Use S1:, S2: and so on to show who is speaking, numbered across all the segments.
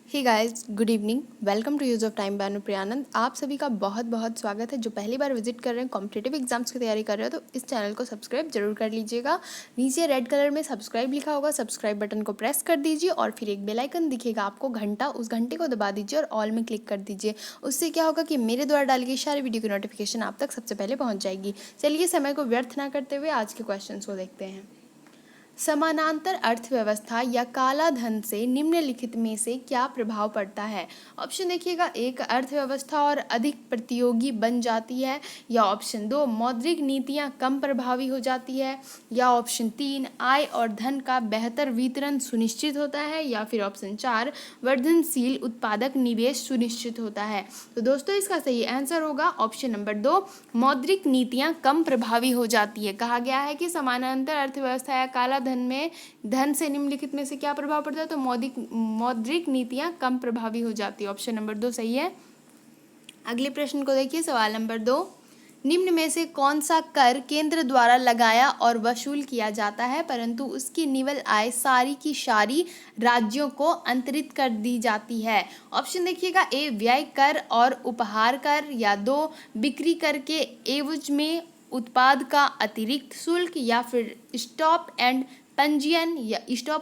S1: Hey guys, good evening. Welcome to use of time by Anupriyanand. आप सभी का बहुत बहुत स्वागत है। जो पहली बार विजिट कर रहे हैं, कॉम्पिटेटिव एग्जाम्स की तैयारी कर रहे हो, तो इस चैनल को सब्सक्राइब जरूर कर लीजिएगा। नीचे रेड कलर में सब्सक्राइब लिखा होगा, सब्सक्राइब बटन को प्रेस कर दीजिए और फिर एक बेल आइकन दिखेगा आपको घंटा, उस घंटे को दबा दीजिए और ऑल में क्लिक कर दीजिए। उससे क्या होगा कि मेरे द्वारा डाली गई सारी वीडियो की नोटिफिकेशन आप तक सबसे पहले पहुँच जाएगी। चलिए, समय को व्यर्थ ना करते हुए आज के क्वेश्चन को देखते हैं। समानांतर अर्थव्यवस्था या काला धन से निम्नलिखित में से क्या प्रभाव पड़ता है? ऑप्शन देखिएगा, एक, अर्थव्यवस्था और अधिक प्रतियोगी बन जाती है, या ऑप्शन दो, मौद्रिक नीतियां कम प्रभावी हो जाती है, या ऑप्शन तीन, आय और धन का बेहतर वितरण सुनिश्चित होता है, या फिर ऑप्शन चार, वर्धनशील उत्पादक निवेश सुनिश्चित होता है। तो दोस्तों, इसका सही आंसर होगा ऑप्शन नंबर दो, मौद्रिक नीतियां कम प्रभावी हो जाती है। कहा गया है कि समानांतर अर्थव्यवस्था या काला धन में धन से निम्नलिखित में से क्या प्रभाव पड़ता है, तो मौद्रिक नीतियां कम प्रभावी हो जाती है। ऑप्शन नंबर दो सही है। अगले प्रश्न को देखिए, सवाल नंबर दो, निम्न में से कौन सा कर केंद्र द्वारा लगाया और वसूल किया जाता है परंतु उसकी निवल आय सारी की सारी राज्यों को अंतरित कर दी जाती है? ऑप्शन देखिएगा, ए, व्यय कर और उपहार कर, या दो, बिक्री कर के एवज में उत्पाद का अतिरिक्त शुल्क, या फिर स्टॉप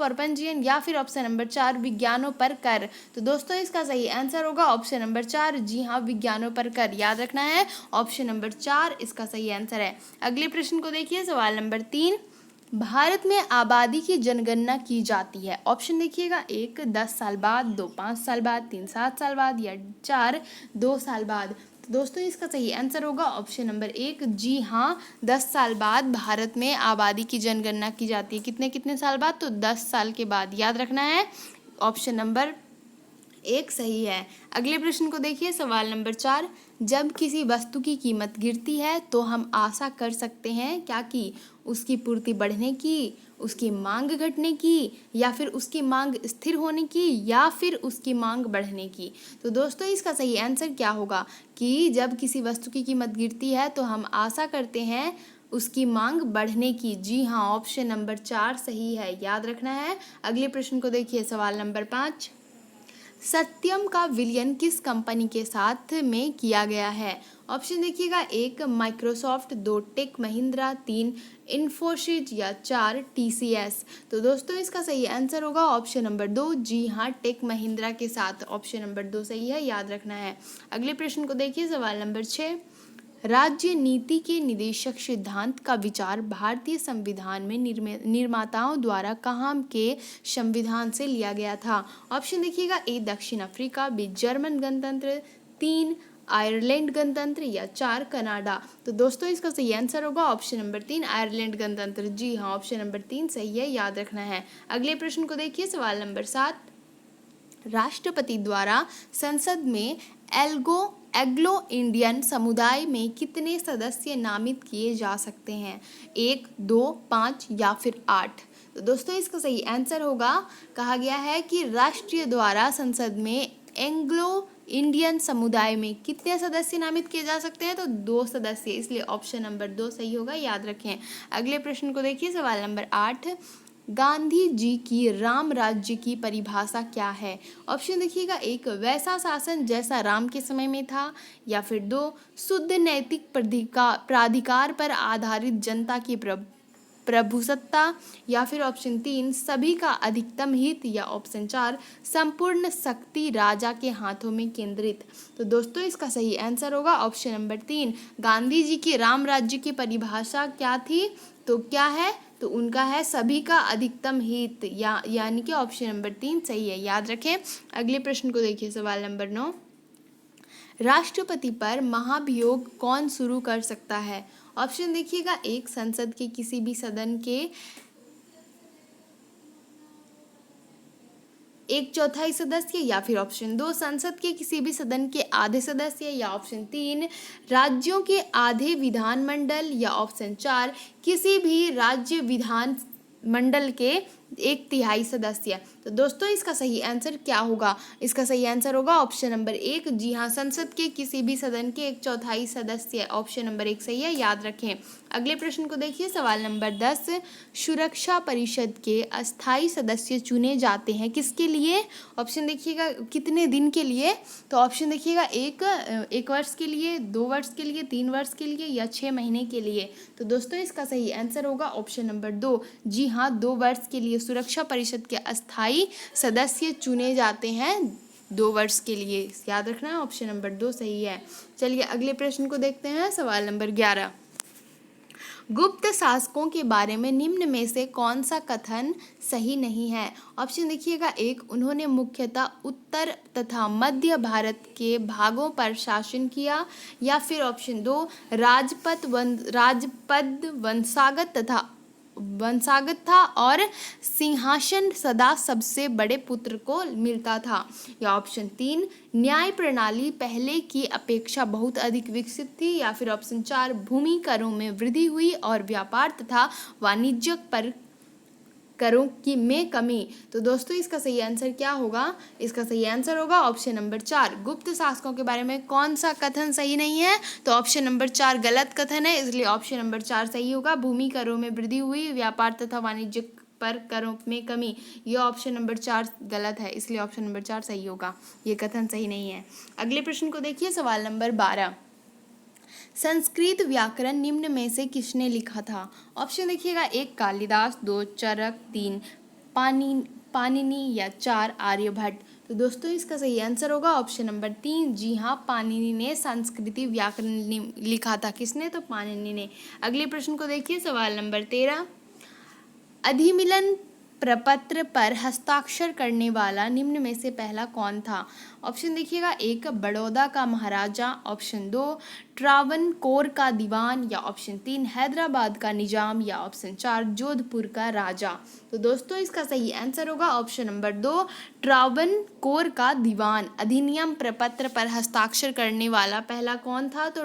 S1: और पंजीयन, या फिर ऑप्शन नंबर चार, विज्ञानों पर कर। तो दोस्तों, इसका सही आंसर होगा ऑप्शन नंबर चार, जी हाँ, विज्ञानों पर कर। याद रखना है, ऑप्शन नंबर चार इसका सही आंसर है। अगले प्रश्न को देखिए, सवाल नंबर तीन, भारत में आबादी की जनगणना की जाती है। ऑप्शन देखिएगा, एक, 10 साल बाद, दो, 5 साल बाद, तीन, 7 साल बाद, या चार, 2 साल बाद। तो दोस्तों, इसका सही आंसर होगा ऑप्शन नंबर एक, जी हाँ, 10 साल बाद भारत में आबादी की जनगणना की जाती है। कितने कितने साल बाद? तो 10 साल के बाद। याद रखना है, ऑप्शन नंबर एक सही है। अगले प्रश्न को देखिए, सवाल नंबर चार, जब किसी वस्तु की कीमत गिरती है तो हम आशा कर सकते हैं क्या कि उसकी पूर्ति बढ़ने की, उसकी मांग घटने की, या फिर उसकी मांग स्थिर होने की, या फिर उसकी मांग बढ़ने की? तो दोस्तों, इसका सही आंसर क्या होगा कि जब किसी वस्तु की कीमत गिरती है तो हम आशा करते हैं उसकी मांग बढ़ने की। जी हाँ, ऑप्शन नंबर चार सही है। याद रखना है। अगले प्रश्न को देखिए, सवाल नंबर पाँच, सत्यम का विलयन किस कंपनी के साथ में किया गया है? ऑप्शन देखिएगा, एक, माइक्रोसॉफ्ट, दो, टेक महिंद्रा, तीन, इन्फोसिस, या चार, टीसीएस। तो दोस्तों, इसका सही आंसर होगा ऑप्शन नंबर दो, जी हाँ, टेक महिंद्रा के साथ। ऑप्शन नंबर दो सही है। याद रखना है। अगले प्रश्न को देखिए, सवाल नंबर छः, राज्य नीति के निदेशक सिद्धांत का विचार भारतीय संविधान में निर्माताओं द्वारा कहाँ के संविधान से लिया गया था? ऑप्शन देखिएगा, ए, दक्षिण अफ्रीका, बी, जर्मन गणतंत्र, तीन, आयरलैंड गणतंत्र, या चार, कनाडा। तो दोस्तों, इसका सही आंसर होगा ऑप्शन नंबर तीन, आयरलैंड गणतंत्र। जी हाँ, ऑप्शन नंबर तीन सही है। याद रखना है। अगले प्रश्न को देखिए, सवाल नंबर सात, राष्ट्रपति द्वारा संसद में एग्लो इंडियन समुदाय में कितने सदस्य नामित किए जा सकते हैं? एक, दो, 5, या फिर 8? तो दोस्तों, इसका सही आंसर होगा, कहा गया है कि राष्ट्रीय द्वारा संसद में एंग्लो इंडियन समुदाय में कितने सदस्य नामित किए जा सकते हैं? तो 2 सदस्य, इसलिए ऑप्शन नंबर 2 सही होगा। याद रखें। अगले प्रश्न को देखिए, सवाल नंबर 8, गांधी जी की राम राज्य की परिभाषा क्या है? ऑप्शन देखिएगा, एक, वैसा शासन जैसा राम के समय में था, या फिर दो, शुद्ध नैतिक प्राधिकार पर आधारित जनता की प्रभुसत्ता, या फिर ऑप्शन तीन, सभी का अधिकतम हित, या ऑप्शन चार, संपूर्ण शक्ति राजा के हाथों में केंद्रित। तो दोस्तों, इसका सही आंसर होगा ऑप्शन नंबर तीन, गांधी जी की राम राज्य की परिभाषा क्या थी? तो क्या है? तो उनका है सभी का अधिकतम हित, यानी कि ऑप्शन नंबर तीन सही है। याद रखें। अगले प्रश्न को देखिए, सवाल नंबर 9, राष्ट्रपति पर महाभियोग कौन शुरू कर सकता है? ऑप्शन देखिएगा, एक, संसद के किसी भी सदन के 1/4 सदस्य, या फिर ऑप्शन दो, संसद के किसी भी सदन के आधे सदस्य, या ऑप्शन तीन, राज्यों के आधे विधानमंडल, या ऑप्शन चार, किसी भी राज्य विधान मंडल के 1/3 सदस्य। तो दोस्तों इसका सही आंसर क्या होगा? इसका सही आंसर होगा ऑप्शन नंबर 1। जी हाँ, संसद के किसी भी सदन के 1/4 सदस्य। ऑप्शन नंबर 1 सही है, याद रखें। अगले प्रश्न को देखिए, सवाल नंबर 10। सुरक्षा परिषद के अस्थायी सदस्य चुने जाते हैं किसके लिए? ऑप्शन देखिएगा कितने दिन के लिए, तो ऑप्शन देखिएगा एक वर्ष के लिए, 2 वर्ष के लिए, 3 वर्ष के लिए या 6 महीने के लिए। तो दोस्तों इसका सही आंसर होगा ऑप्शन नंबर 2। जी हाँ, 2 वर्ष के लिए सुरक्षा परिषद के अस्थायी सदस्य चुने जाते हैं 2 वर्ष के लिए। याद रखना है, ऑप्शन नंबर 2 सही है। चलिए अगले प्रश्न को देखते हैं, सवाल नंबर 11। गुप्त शासकों के बारे में निम्न में से कौन सा कथन सही नहीं है? ऑप्शन देखिएगा 1, उन्होंने मुख्यतः उत्तर तथा मध्य भारत के भागों पर शासन किया, या फिर ऑप्शन 2, राजपद वंशागत था और सिंहासन सदा सबसे बड़े पुत्र को मिलता था, या ऑप्शन 3, न्याय प्रणाली पहले की अपेक्षा बहुत अधिक विकसित थी, या फिर ऑप्शन 4, भूमि करों में वृद्धि हुई और व्यापार तथा वाणिज्य पर करों की में कमी। तो दोस्तों इसका सही आंसर क्या होगा? इसका सही आंसर होगा ऑप्शन नंबर 4। गुप्त शासकों के बारे में कौन सा कथन सही नहीं है? तो ऑप्शन नंबर 4 गलत कथन है, इसलिए ऑप्शन नंबर 4 सही होगा। भूमि करों में वृद्धि हुई, व्यापार तथा वाणिज्य पर करों में कमी, यह ऑप्शन नंबर 4 गलत है, इसलिए ऑप्शन नंबर 4 सही होगा। ये कथन सही नहीं है। अगले प्रश्न को देखिए, सवाल नंबर 12। संस्कृत व्याकरण निम्न में से किसने लिखा था? ऑप्शन देखिएगा 1, कालिदास, 2, चरक, 3, पाणिनि या 4, आर्यभट्ट। तो दोस्तों इसका सही आंसर होगा ऑप्शन नंबर 3। जी हाँ, पाणिनि ने संस्कृति व्याकरण लिखा था। किसने? तो पाणिनि ने। अगले प्रश्न को देखिए, सवाल नंबर 13। अधिमिलन प्रपत्र पर हस्ताक्षर करने वाला निम्न में से पहला कौन था? ऑप्शन देखिएगा 1, बड़ौदा का महाराजा, ऑप्शन 2, ट्रावनकोर का दीवान, या ऑप्शन 3, हैदराबाद का निजाम, या ऑप्शन 4, जोधपुर का राजा। तो दोस्तों इसका सही आंसर होगा ऑप्शन नंबर 2, ट्रावनकोर का दीवान। अधिनियम प्रपत्र पर हस्ताक्षर करने वाला पहला कौन था? तो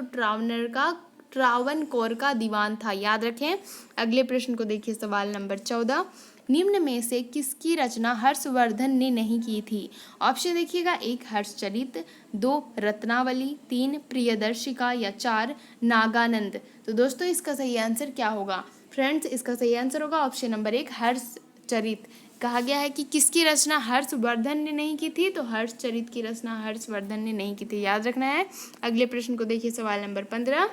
S1: ट्रावनकोर का दीवान था, याद रखें। अगले प्रश्न को देखिए, सवाल नंबर 14। निम्न में से किसकी रचना हर्षवर्धन ने नहीं की थी? ऑप्शन देखिएगा 1, हर्षचरित, 2, रत्नावली, 3, प्रियदर्शिका, या 4, नागानंद। तो दोस्तों इसका सही आंसर क्या होगा? फ्रेंड्स इसका सही आंसर होगा ऑप्शन नंबर 1, हर्षचरित। कहा गया है कि किसकी रचना हर्षवर्धन ने नहीं की थी, तो हर्षचरित की रचना हर्षवर्धन ने नहीं की थी, याद रखना है। अगले प्रश्न को देखिए, सवाल नंबर 15।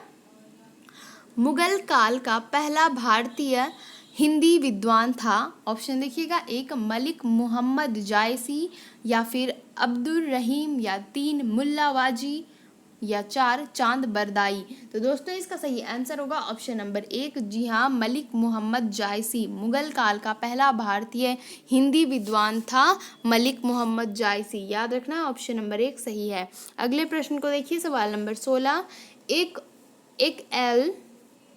S1: मुगल काल का पहला भारतीय हिंदी विद्वान था। ऑप्शन देखिएगा 1, मलिक मोहम्मद जायसी, या फिर अब्दुल रहीम, या 3, मुल्ला वाजी, या 4, चांद बरदाई। तो दोस्तों इसका सही आंसर होगा ऑप्शन नंबर 1। जी हाँ, मलिक मोहम्मद जायसी मुगल काल का पहला भारतीय हिंदी विद्वान था, मलिक मोहम्मद जायसी। याद रखना, ऑप्शन नंबर 1 सही है। अगले प्रश्न को देखिए, सवाल नंबर 16।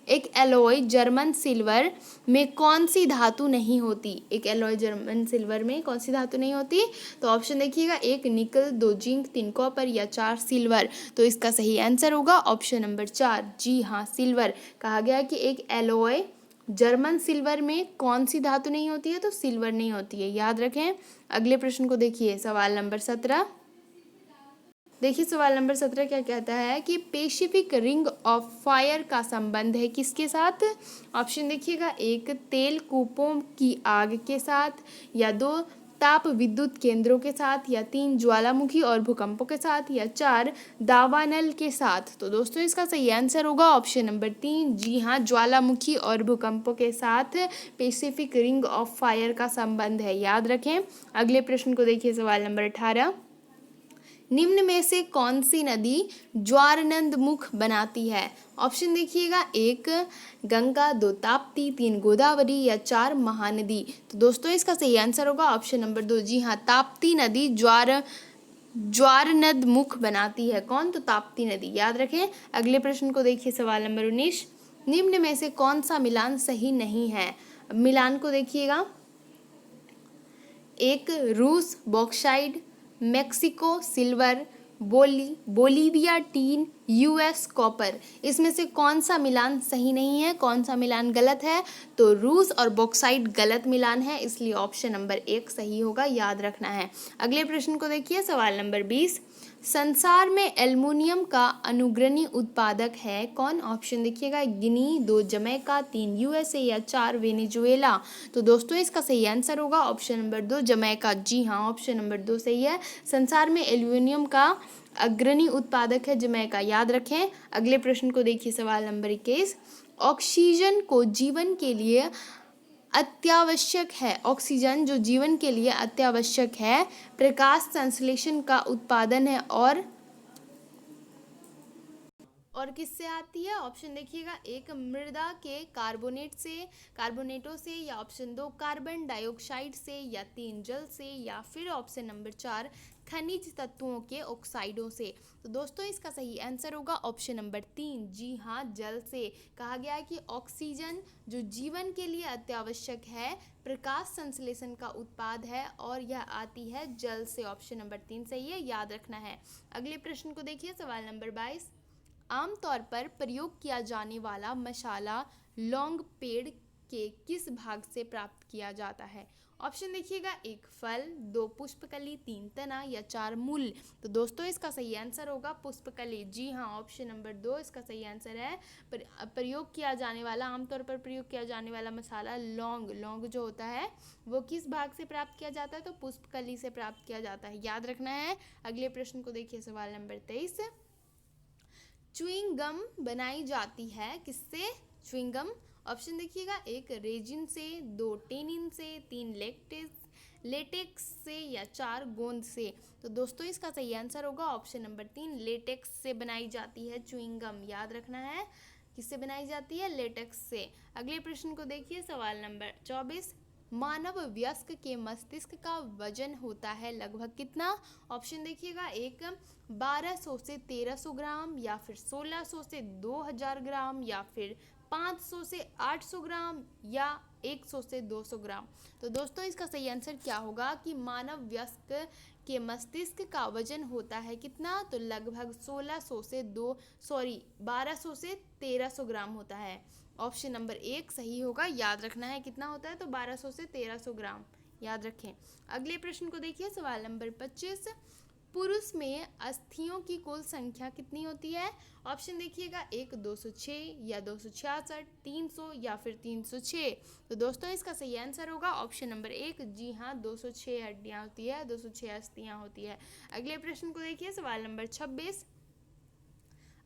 S1: एक एलॉय जर्मन सिल्वर में कौन सी धातु नहीं होती? एक एलॉय जर्मन सिल्वर में कौन सी धातु नहीं होती? तो ऑप्शन देखिएगा 1, निकल, 2, जिंक, 3, कॉपर, या 4, सिल्वर। तो इसका सही आंसर होगा ऑप्शन नंबर 4। जी हाँ, सिल्वर। कहा गया है कि एक एलॉय जर्मन सिल्वर में कौन सी धातु नहीं होती है? तो सिल्वर नहीं होती है, याद रखें। अगले प्रश्न को देखिए, सवाल नंबर 17। देखिए सवाल नंबर 17 क्या कहता है कि पैसिफिक रिंग ऑफ फायर का संबंध है किसके साथ? ऑप्शन देखिएगा 1, तेल कूपों की आग के साथ, या 2, ताप विद्युत केंद्रों के साथ, या 3, ज्वालामुखी और भूकंपों के साथ, या 4, दावानल के साथ। तो दोस्तों इसका सही आंसर होगा ऑप्शन नंबर 3। जी हाँ, ज्वालामुखी और भूकंपों के साथ पैसिफिक रिंग ऑफ फायर का संबंध है, याद रखें। अगले प्रश्न को देखिए, सवाल नंबर 18। निम्न में से कौन सी नदी ज्वारनद मुख बनाती है? ऑप्शन देखिएगा 1, गंगा, 2, ताप्ती, 3, गोदावरी, या 4, महानदी। तो दोस्तों इसका सही आंसर होगा ऑप्शन नंबर 2। जी हाँ, ताप्ती नदी ज्वारनद मुख बनाती है। कौन? तो ताप्ती नदी, याद रखें। अगले प्रश्न को देखिए, सवाल नंबर 19। निम्न में से कौन सा मिलान सही नहीं है? मिलान को देखिएगा 1, रूस bauxite, Mexico silver, Bolivia tin, US copper. इसमें से कौन सा मिलान सही नहीं है, कौन सा मिलान गलत है? तो रूस और बॉक्साइट गलत मिलान है, इसलिए ऑप्शन नंबर 1 सही होगा, याद रखना है। अगले प्रश्न को देखिए, सवाल नंबर 20। संसार में एल्युमिनियम का अनुग्रणी उत्पादक है कौन? ऑप्शन देखिएगा, गिनी, 2 जमैका, 3 यूएसए या 4 वेनेजुएला। तो दोस्तों इसका सही आंसर होगा ऑप्शन नंबर 2 जमैका। जी हाँ, ऑप्शन नंबर 2 सही है। संसार में एल्युमिनियम का अग्रणी उत्पादक है जमैका, याद रखें। अगले प्रश्न को देखिए, सवाल नंबर 21। ऑक्सीजन को जीवन के लिए अत्यावश्यक है, ऑक्सीजन जो जीवन के लिए अत्यावश्यक है, प्रकाश संश्लेषण का उत्पादन है और किससे आती है? ऑप्शन देखिएगा, 1 मृदा के कार्बोनेटों से, या ऑप्शन 2 कार्बन डाइऑक्साइड से, या 3 जल से, या फिर ऑप्शन नंबर 4 खनिज तत्वों के ऑक्साइडों से। तो दोस्तों इसका सही आंसर होगा ऑप्शन नंबर 3। जी हाँ, जल से। कहा गया है कि ऑक्सीजन जो जीवन के लिए अत्यावश्यक है, प्रकाश संश्लेषण का उत्पाद है और यह आती है जल से। ऑप्शन नंबर 3 सही है, याद रखना है। अगले प्रश्न को देखिए, सवाल नंबर 22। आमतौर पर प्रयोग किया जाने वाला मसाला लौंग पेड़ के किस भाग से प्राप्त किया जाता है? ऑप्शन देखिएगा, 1 फल, 2 पुष्पकली, 3 तना या 4 मूल। तो दोस्तों इसका सही आंसर होगा पुष्पकली। जी हाँ, ऑप्शन नंबर 2 इसका सही आंसर है। प्रयोग किया जाने वाला, आमतौर पर प्रयोग किया जाने वाला मसाला लौंग जो होता है वो किस भाग से प्राप्त किया जाता है? तो पुष्पकली से प्राप्त किया जाता है, याद रखना है। अगले प्रश्न को देखिए, सवाल नंबर 23। च्युइंग गम बनाई जाती है किससे? च्युइंग गम, ऑप्शन देखिएगा, 1 रेजिन से, 2 टेनिन से, 3 लेटेक्स से या 4 गोंद से। तो दोस्तों इसका सही आंसर होगा ऑप्शन नंबर 3 लेटेक्स से बनाई जाती है च्युइंग गम, याद रखना है। किससे बनाई जाती है? लेटेक्स से। अगले प्रश्न को देखिए, सवाल नंबर 24। मानव वयस्क के मस्तिष्क का वजन होता है लगभग कितना? ऑप्शन देखिएगा, 1 1200 से 1300 ग्राम, या फिर 1600 से 2000 ग्राम, या फिर 500 से 800 ग्राम, या 100 से 200 ग्राम। तो दोस्तों इसका सही आंसर क्या होगा कि मानव वयस्क के मस्तिष्क का वजन होता है कितना? तो लगभग 1200 से 1300 ग्राम होता है। ऑप्शन नंबर 1 सही होगा, याद रखना है। कितना होता है? तो 1200 से 1300 ग्राम, याद रखें। अगले प्रश्न को देखिए, सवाल नंबर 25। पुरुष में अस्थियों की कुल संख्या कितनी होती है? ऑप्शन देखिएगा, 1 206 या 266, 300 या फिर 306। तो दोस्तों इसका सही आंसर होगा ऑप्शन नंबर 1। जी हाँ, 206 हड्डियाँ होती है, 206 अस्थियाँ होती है। अगले प्रश्न को देखिए, सवाल नंबर 26।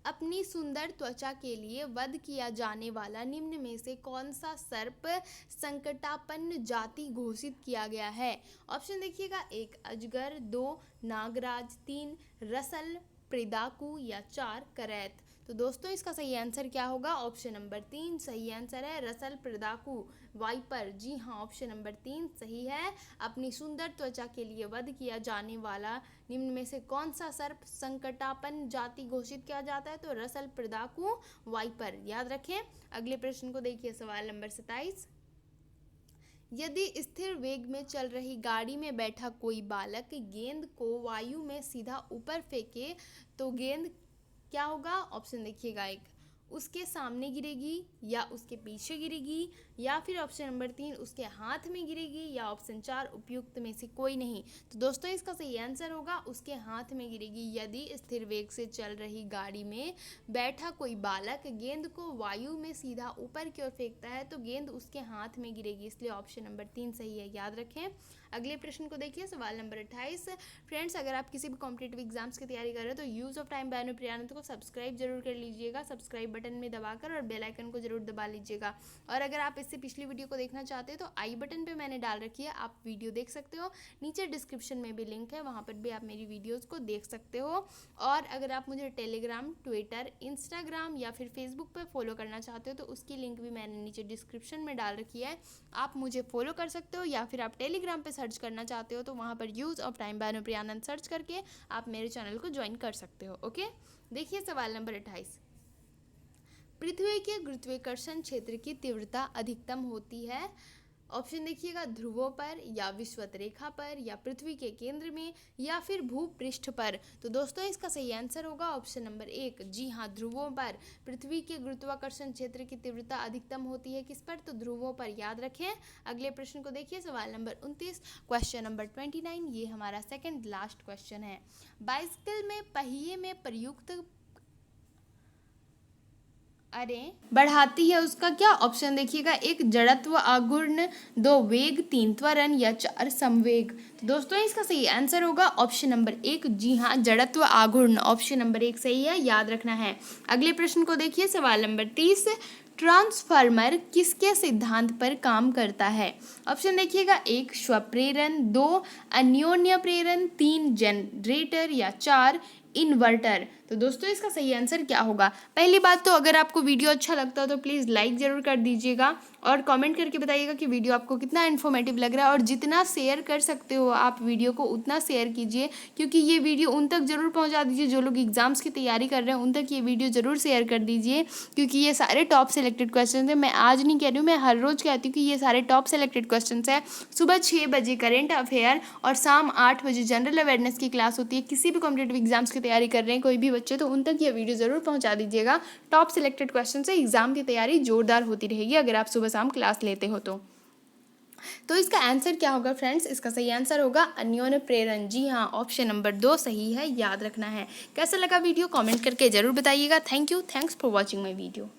S1: अपनी सुंदर त्वचा के लिए वध किया जाने वाला निम्न में से कौन सा सर्प संकटापन्न जाति घोषित किया गया है? ऑप्शन देखिएगा, 1 अजगर, 2 नागराज, 3 रसल प्रिदाकु या 4 करैत। तो दोस्तों इसका सही आंसर क्या होगा? ऑप्शन नंबर 3 सही आंसर है, रसल प्रिदाकु वाइपर। जी हाँ, ऑप्शन नंबर 3 सही है। अपनी सुंदर त्वचा के लिए वध किया जाने वाला निम्न में से कौन सा सर्प संकटापन्न जाति घोषित किया जाता है? तो रसल प्रिदाकु वाइपर, याद रखें। अगले प्रश्न को देखिए, सवाल नंबर 27। यदि स्थिर वेग में चल रही गाड़ी में बैठा कोई बालक गेंद को वायु में सीधा ऊपर फेंके तो गेंद क्या होगा? ऑप्शन देखिएगा, 1 उसके सामने गिरेगी, या उसके पीछे गिरेगी, या फिर ऑप्शन नंबर 3 उसके हाथ में गिरेगी, या ऑप्शन 4 उपयुक्त में से कोई नहीं। तो दोस्तों इसका सही आंसर होगा उसके हाथ में गिरेगी। यदि स्थिर वेग से चल रही गाड़ी में बैठा कोई बालक गेंद को वायु में सीधा ऊपर की ओर फेंकता है तो गेंद उसके हाथ में गिरेगी, इसलिए ऑप्शन नंबर 3 सही है, याद रखें। अगले प्रश्न को देखिए, सवाल नंबर 28। फ्रेंड्स, अगर आप किसी भी कॉम्पिटेटिव एग्जाम्स की तैयारी कर रहे हो तो use of time by Anupriya को सब्सक्राइब जरूर कर लीजिएगा, सब्सक्राइब बटन में दबाकर, और बेल आइकन को जरूर दबा लीजिएगा। और अगर आप इससे पिछली वीडियो को देखना चाहते हो तो आई बटन पे मैंने डाल रखी है, आप वीडियो देख सकते हो। नीचे डिस्क्रिप्शन में भी लिंक है, वहाँ पर भी आप मेरी वीडियोज़ को देख सकते हो। और अगर आप मुझे टेलीग्राम, ट्विटर, इंस्टाग्राम या फिर फेसबुक पर फॉलो करना चाहते हो तो उसकी लिंक भी मैंने नीचे डिस्क्रिप्शन में डाल रखी है, आप मुझे फॉलो कर सकते हो। या फिर आप टेलीग्राम पे सर्च करना चाहते हो तो वहाँ पर use of time by Anupriya search करके आप मेरे चैनल को ज्वाइन कर सकते हो। ओके, देखिए सवाल नंबर 28। पृथ्वी के गुरुत्वाकर्षण क्षेत्र की तीव्रता अधिकतम होती है। ऑप्शन देखिएगा, ध्रुवों पर या विषुवत रेखा पर या पृथ्वी के केंद्र में या फिर भूपृष्ठ पर। तो दोस्तों इसका सही आंसर होगा ऑप्शन नंबर 1। जी हाँ, ध्रुवों पर। पृथ्वी के गुरुत्वाकर्षण क्षेत्र की तीव्रता अधिकतम होती है किस पर? तो ध्रुवों पर, याद रखें। अगले प्रश्न को देखिए, सवाल नंबर 29, क्वेश्चन नंबर 29। ये हमारा सेकंड लास्ट क्वेश्चन है। बाइसिकल में पहिए में प्रयुक्त बढ़ाती है उसका क्या? ऑप्शन देखिएगा, 1 जड़त्व आघूर्ण, 2 वेग, 3 त्वरण या 4 संवेग। तो दोस्तों इसका सही आंसर होगा ऑप्शन नंबर 1। जी हाँ, जड़त्व आघूर्ण, ऑप्शन नंबर 1 सही है, याद रखना है। अगले प्रश्न को देखिए, सवाल नंबर 30, ट्रांसफार्मर किसके सिद्धांत पर काम करता है? ऑप्शन देखिएगा, 1 स्वप्रेरण, 2 अन्योन्य प्रेरण, 3 जनरेटर या 4 इन्वर्टर। तो दोस्तों इसका सही आंसर क्या होगा? पहली बात तो अगर आपको वीडियो अच्छा लगता हो तो प्लीज़ लाइक ज़रूर कर दीजिएगा और कमेंट करके बताइएगा कि वीडियो आपको कितना इन्फॉर्मेटिव लग रहा है, और जितना शेयर कर सकते हो आप वीडियो को उतना शेयर कीजिए, क्योंकि ये वीडियो उन तक ज़रूर पहुंचा दीजिए जो लोग एग्जाम्स की तैयारी कर रहे हैं, उन तक ये वीडियो ज़रूर शेयर कर दीजिए, क्योंकि ये सारे टॉप सेलेक्टेड क्वेश्चन है। मैं आज नहीं कह रही हूँ, मैं हर रोज़ कहती हूँ कि ये सारे टॉप सेलेक्टेड क्वेश्चन है। सुबह 6 बजे करेंट अफेयर और शाम 8 बजे जनरल अवेयरनेस की क्लास होती है। किसी भी कॉम्पिटेटिव एग्जाम्स की तैयारी कर रहे हैं कोई भी बच्चे, तो उन तक ये वीडियो ज़रूर पहुंचा दीजिएगा। टॉप सिलेक्टेड क्वेश्चन से एग्जाम की तैयारी जोरदार होती रहेगी अगर आप सुबह शाम क्लास लेते हो तो इसका आंसर क्या होगा फ्रेंड्स? इसका सही आंसर होगा अन्योन्य प्रेरण। जी हाँ, ऑप्शन नंबर 2 सही है, याद रखना है। कैसा लगा वीडियो? कमेंट करके जरूर बताइएगा। Thank you, thanks for watching my video.